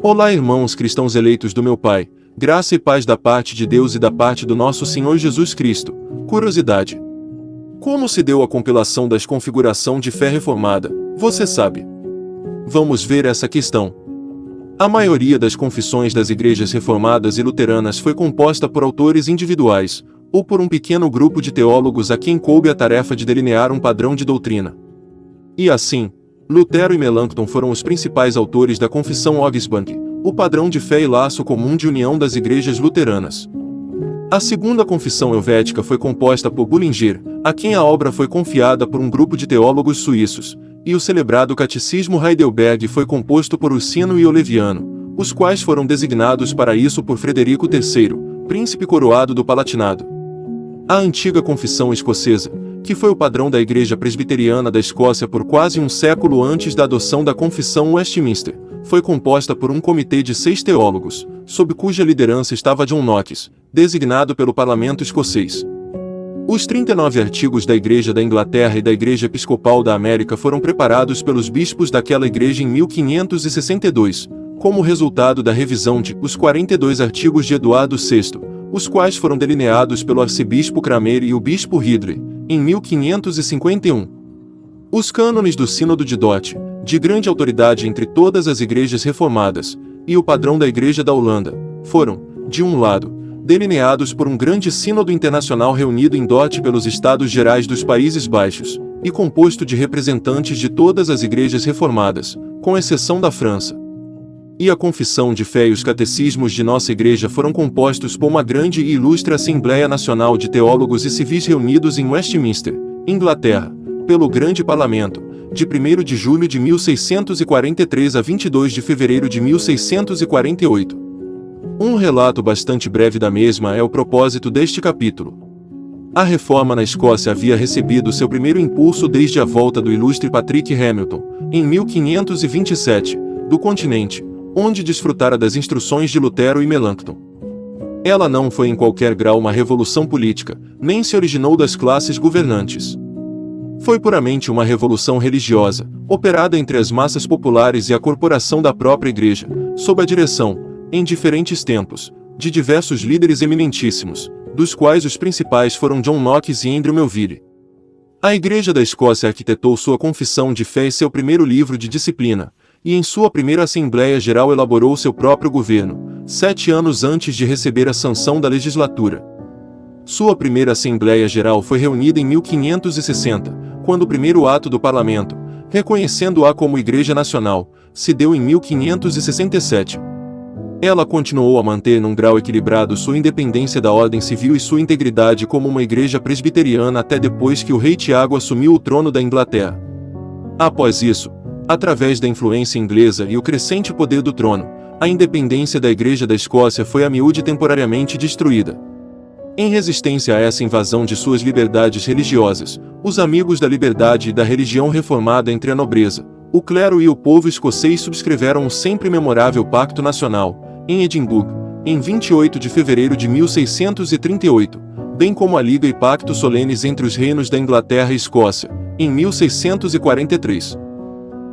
Olá, irmãos cristãos eleitos do meu Pai, graça e paz da parte de Deus e da parte do nosso Senhor Jesus Cristo. Curiosidade: como se deu a compilação das Configuração de Fé Reformada? Você sabe? Vamos ver essa questão. A maioria das confissões das igrejas reformadas e luteranas foi composta por autores individuais, ou por um pequeno grupo de teólogos a quem coube a tarefa de delinear um padrão de doutrina. E assim, Lutero e Melanchthon foram os principais autores da Confissão Augsburg, o padrão de fé e laço comum de união das igrejas luteranas. A segunda confissão helvética foi composta por Bullinger, a quem a obra foi confiada por um grupo de teólogos suíços, e o celebrado Catecismo Heidelberg foi composto por Ursino e Oleviano, os quais foram designados para isso por Frederico III, príncipe coroado do Palatinado. A antiga confissão escocesa, que foi o padrão da Igreja Presbiteriana da Escócia por quase um século antes da adoção da Confissão Westminster, foi composta por um comitê de 6 teólogos, sob cuja liderança estava John Knox, designado pelo Parlamento escocês. Os 39 artigos da Igreja da Inglaterra e da Igreja Episcopal da América foram preparados pelos bispos daquela igreja em 1562, como resultado da revisão de Os 42 Artigos de Eduardo VI, os quais foram delineados pelo arcebispo Cranmer e o bispo Ridley, em 1551. Os cânones do Sínodo de Dort, de grande autoridade entre todas as igrejas reformadas, e o padrão da Igreja da Holanda, foram, de um lado, delineados por um grande sínodo internacional reunido em Dort pelos Estados Gerais dos Países Baixos, e composto de representantes de todas as igrejas reformadas, com exceção da França. E a Confissão de Fé e os Catecismos de nossa Igreja foram compostos por uma grande e ilustre Assembleia Nacional de Teólogos e Civis reunidos em Westminster, Inglaterra, pelo Grande Parlamento, de 1º de julho de 1643 a 22 de fevereiro de 1648. Um relato bastante breve da mesma é o propósito deste capítulo. A reforma na Escócia havia recebido seu primeiro impulso desde a volta do ilustre Patrick Hamilton, em 1527, do continente, onde desfrutara das instruções de Lutero e Melanchthon. Ela não foi em qualquer grau uma revolução política, nem se originou das classes governantes. Foi puramente uma revolução religiosa, operada entre as massas populares e a corporação da própria Igreja, sob a direção, em diferentes tempos, de diversos líderes eminentíssimos, dos quais os principais foram John Knox e Andrew Melville. A Igreja da Escócia arquitetou sua Confissão de Fé e seu primeiro livro de disciplina, e em sua primeira Assembleia Geral elaborou seu próprio governo, 7 anos antes de receber a sanção da legislatura. Sua primeira Assembleia Geral foi reunida em 1560, quando o primeiro ato do Parlamento, reconhecendo-a como Igreja Nacional, se deu em 1567. Ela continuou a manter num grau equilibrado sua independência da ordem civil e sua integridade como uma igreja presbiteriana até depois que o rei Tiago assumiu o trono da Inglaterra. Após isso, através da influência inglesa e o crescente poder do trono, a independência da Igreja da Escócia foi a miúde temporariamente destruída. Em resistência a essa invasão de suas liberdades religiosas, os amigos da liberdade e da religião reformada entre a nobreza, o clero e o povo escocês subscreveram um sempre memorável Pacto Nacional, em Edimburgo, em 28 de fevereiro de 1638, bem como a Liga e Pacto Solenes entre os reinos da Inglaterra e Escócia, em 1643.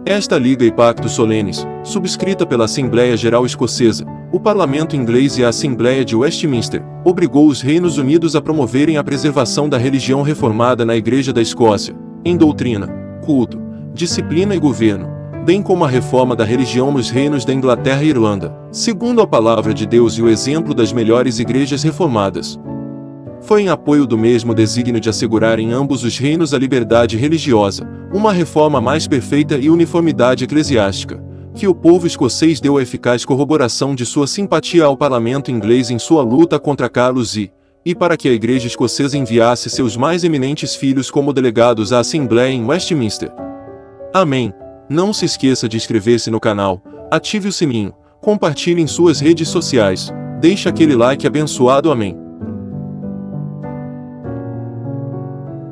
Esta Liga e Pacto Solenes, subscrita pela Assembleia Geral Escocesa, o Parlamento Inglês e a Assembleia de Westminster, obrigou os Reinos Unidos a promoverem a preservação da religião reformada na Igreja da Escócia, em doutrina, culto, disciplina e governo, bem como a reforma da religião nos reinos da Inglaterra e Irlanda, segundo a palavra de Deus e o exemplo das melhores igrejas reformadas. Foi em apoio do mesmo desígnio de assegurar em ambos os reinos a liberdade religiosa, uma reforma mais perfeita e uniformidade eclesiástica, que o povo escocês deu a eficaz corroboração de sua simpatia ao parlamento inglês em sua luta contra Carlos e para que a Igreja escocesa enviasse seus mais eminentes filhos como delegados à Assembleia em Westminster. Amém. Não se esqueça de inscrever-se no canal, ative o sininho, compartilhe em suas redes sociais, deixe aquele like abençoado. Amém.